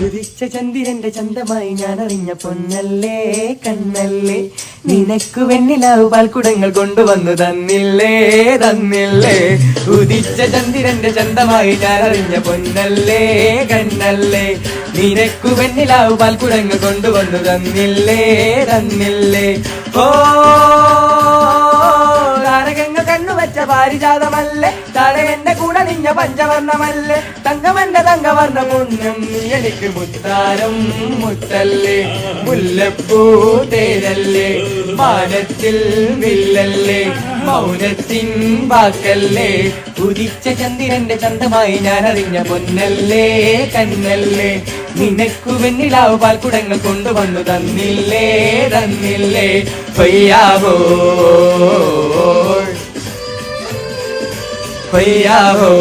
ഉദിച്ച ചന്ദ്രന്റെ ചന്തമായി ഞാൻ അറിഞ്ഞ പൊന്നല്ലേ കണ്ണല്ലേ, നിനക്കു വെണ്ണിലാവ് പാൽക്കുടങ്ങൾ കൊണ്ടുവന്നു തന്നില്ലേ തന്നില്ലേ. ഉദിച്ച ചന്ദ്രന്റെ ചന്തമായി ഞാൻ അറിഞ്ഞ പൊന്നല്ലേ കണ്ണല്ലേ, നിനക്കു വെണ്ണിലാവ് പാൽക്കുടങ്ങൾ കൊണ്ടുവന്നു തന്നില്ലേ തന്നില്ലേ. ഓ താരകങ്ങൾ കണ്ണുവച്ച പാരിജാതമല്ലേ, താരകന്റെ കൂടെ നിഞ്ഞ പഞ്ചവർണ്ണമല്ലേ, തങ്കമന്റെ തങ്കവർണ്ണ പൊന്നും നീ എനിക്ക് മുത്താരം മുത്തല്ലേ, മുല്ലപ്പൂ തേരല്ലേ, മാനത്തിൽ വില്ലല്ലേ, മൗനത്തിൻ വാക്കല്ലേ. ഉദിച്ച ചന്ദ്രന്റെ ചന്തമായി ഞാൻ അറിഞ്ഞ പൊന്നല്ലേ കണ്ണല്ലേ, നിനക്കു വെണ്ണിലാവ് പാൽക്കുടങ്ങൾ കൊണ്ടുവന്നു തന്നില്ലേ തന്നില്ലേ. പയ്യാവോ പയ്യാവോ